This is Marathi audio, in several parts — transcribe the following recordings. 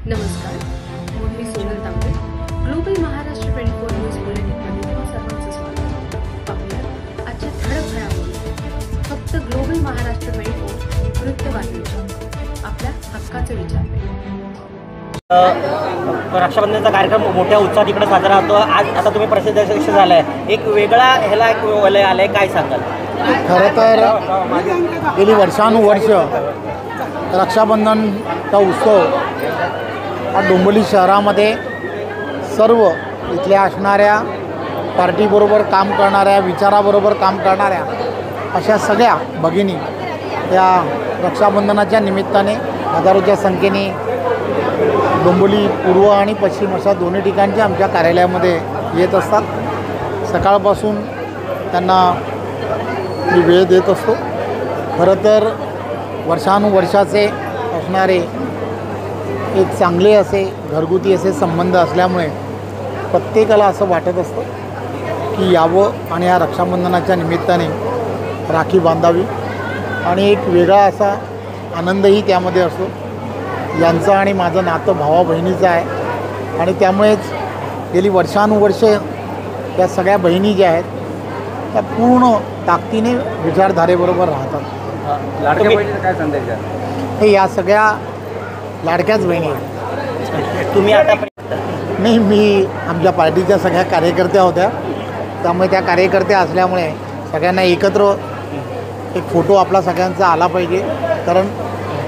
नमस्कार, मी सोनल तांबे. ग्लोबल महाराष्ट्र 24 न्यूज बुलेटिनमध्ये तुम्हा सर्वांचं स्वागत. पाहूया आजच्या ठळक घडामोडी. फक्त ग्लोबल महाराष्ट्र 24 वृत्तवाहिनीच्या आपल्या हक्काचे विचार. रक्षाबंधनचा कार्यक्रम मोठ्या उत्साहात इकडे साजरा होतो. आज आता तुम्ही प्रसिद्ध झालाय, एक वेगळा ह्याला एक वलय आलंय, काय सांगाल? खरं तर गेली वर्षानुवर्ष रक्षाबंधनचा उत्सव हा डोंबिवली शहरामध्ये सर्व इथल्या असणाऱ्या पार्टीबरोबर काम करणाऱ्या, विचाराबरोबर काम करणाऱ्या अशा सगळ्या भगिनी या रक्षाबंधनाच्या निमित्ताने हजारोच्या संख्येने डोंबिवली पूर्व आणि पश्चिम अशा दोन्ही ठिकाणच्या आमच्या कार्यालयामध्ये येत असतात. सकाळपासून त्यांना मी वेळ देत असतो. खरं तर वर्षानुवर्षाचे असणारे एक चांगले असे घरगुती असे संबंध असल्यामुळे प्रत्येकाला असं वाटत असतं की यावं आणि या रक्षाबंधनाच्या निमित्ताने राखी बांधावी आणि एक वेगळा असा आनंदही त्यामध्ये असतो. यांचं आणि माझं नातं भावा बहिणीचं आहे आणि त्यामुळेच गेली वर्षानुवर्ष या सगळ्या बहिणी ज्या आहेत त्या पूर्ण ताकदीने विचारधारेबरोबर राहतात. लाडक्या बहिणीचा काय संदेश आहे? हे या सगळ्या लाडक्याच बहिणी आहेत. तुम्ही आता नाही, मी आमच्या पार्टीच्या सगळ्या कार्यकर्त्या होत्या, त्यामुळे त्या कार्यकर्त्या असल्यामुळे सगळ्यांना एकत्र एक फोटो आपला सगळ्यांचा आला पाहिजे. कारण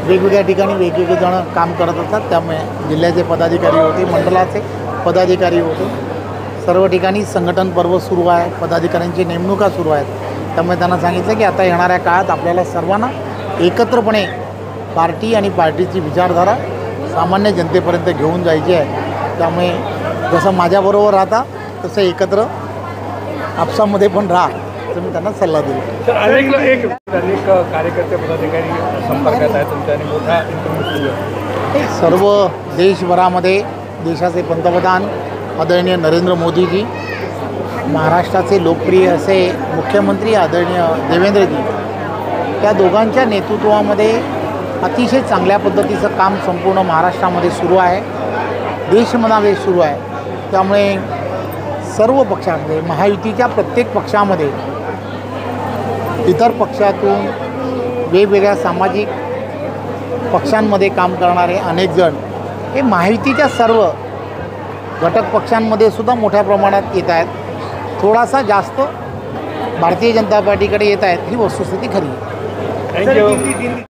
वेगवेगळ्या ठिकाणी वेगवेगळे जण काम करत असतात, त्यामुळे जिल्ह्याचे पदाधिकारी होते, मंडळाचे पदाधिकारी होते, सर्व ठिकाणी संघटन पर्व सुरू आहे, पदाधिकाऱ्यांची नेमणुका सुरू आहेत. त्यामुळे त्यांना सांगितलं की आता येणाऱ्या काळात आपल्याला सर्वांना एकत्रपणे पार्टी आणि पार्टीची विचारधारा सामान्य जनतेपर्यंत घेऊन जायची आहे. त्यामुळे जसं माझ्याबरोबर राहता तसं एकत्र आपसामध्ये पण राहा, असं मी त्यांना सल्ला दिला. तर अनेक कार्यकर्ते पदाधिकारी संपर्कात आहेत तुमच्या आणि मोठा इंटरव्ह्यू सुरू आहे. सर्व देशभरामध्ये देशाचे पंतप्रधान आदरणीय नरेंद्र मोदीजी, महाराष्ट्राचे लोकप्रिय असे मुख्यमंत्री आदरणीय देवेंद्रजी, त्या दोघांच्या नेतृत्वामध्ये अतिशय चांगल्या पद्धतीचं काम संपूर्ण महाराष्ट्रामध्ये सुरू आहे, देशभरामध्ये सुरू आहे. त्यामुळे सर्व पक्षांमध्ये, महायुतीच्या प्रत्येक पक्षामध्ये, इतर पक्षातून वेगवेगळ्या सामाजिक पक्षांमध्ये काम करणारे अनेक जण हे महायुतीच्या सर्व घटक पक्षांमध्ये सुद्धा मोठ्या प्रमाणात येत आहेत. थोडासा जास्त भारतीय जनता पार्टीकडे येत आहेत, ही वस्तुस्थिती खरी आहे. थँक्यू.